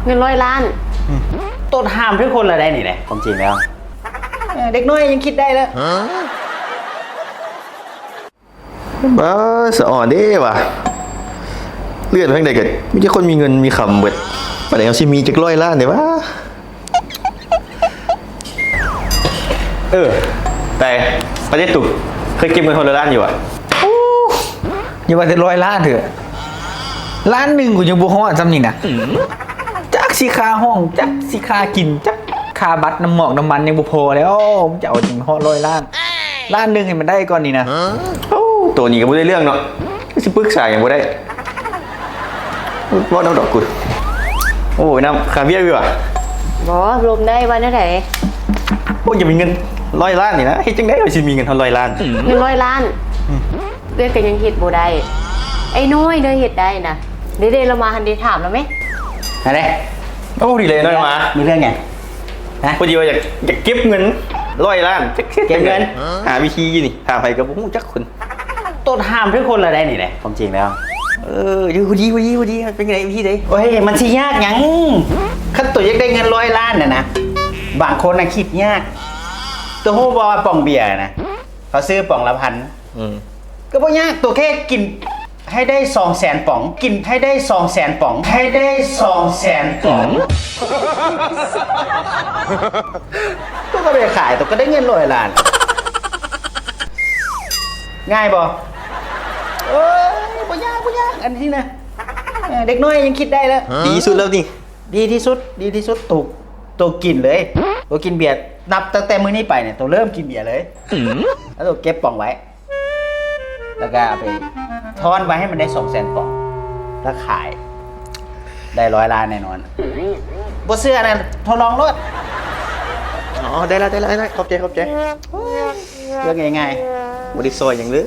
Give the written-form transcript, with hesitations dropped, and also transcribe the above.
เงิน100 ล้านต้นห้ามทุกคนละได้นี่แหละความจริงแล้วเด็กน้อยยังคิดได้แล้วบ้าสะอ่อนเด้ว่ะเลื่อนไปทางใดกันไม่ใช่คนมีเงินมีคำเบิดประเดี๋ยวชิมีจัก100 ล้านเดี๋ยววะแต่ประเทศตุกเคยเก็บเงินคนละล้านอยู่อ่ะอย่าว่าแต่100 ล้านเถอะล้านหนึ่งกูยังบ่ฮอดจำนี่นะจักสิค่าห้องจักสิค่ากินจักค่าบัตรน้ำหมอกน้ำมันยังบ่พอแล้วมึงจะเอาจริงฮอด100 ล้านล้านหนึ่งให้มันได้ก่อนนี่นะตัวนี้ก็ไม่ได้เรื่องเนาะสิปรึกษาอย่างบ่ได้ว่าน้ำดอกกุดโอ้ยน้ำคาเวียร์ดีว่ะบอรวมได้วันนั้นไหนโอ้ยอย่ามีเงิน100 ล้านนี่นะให้จังได้ว่าสิมีเงินเท่า100 ล้านเงิน100 ล้านเรื่องกันยังเห็ดบ่ได้ไอ้น้อยเด้อเห็ดได้นะเด้เรามาหันดีถามแล้วไหมอะไรโอ้ดีเลยน้อยมามีเรื่องไงพอดีว่าอยากเก็บเงิน100 ล้านเก็บเงินหาวิธีนี่หาไปกับผมจักคนต้นห้ามทุกคนละได้นี่แหละความจริงแล้วดีเป็นไงวิธีไหนโอ้ยมันสิยากยังขั้นตัวอยากได้เงิน100 ล้านน่ะนะบางคนน่ะคิดยากตัวโฮบอป่องเบียร์นะเขาซื้อป่องละพันก็บ่ยากตัวแค่กินให้ได้200,000 ป๋องกินให้ได้200,000 ป๋องให้ได้200,000 ป๋องตัวก็ไปขายตัวก็ได้เงิน100 ล้านง่ายบ่บ่ยากอันนี้นะเด็กน้อยยังคิดได้แล้วดีสุดแล้วนี่ดีที่สุดตัวกินเลยตัวกินเบียร์นับตั้งแต่มื้อนี้ไปเนี่ยตัวเริ่มกินเบียร์เลยแล้วตัวเก็บป่องไว้แล้วก็เอาไปทอนไว้ให้มันได้200,000 ป๋องแล้วขายได้100 ล้านแน่นอนบ่เชื่อนะทดลองรถได้แล้วขอบใจเรื่องง่ายๆบ่ได้ซอยอย่างเลย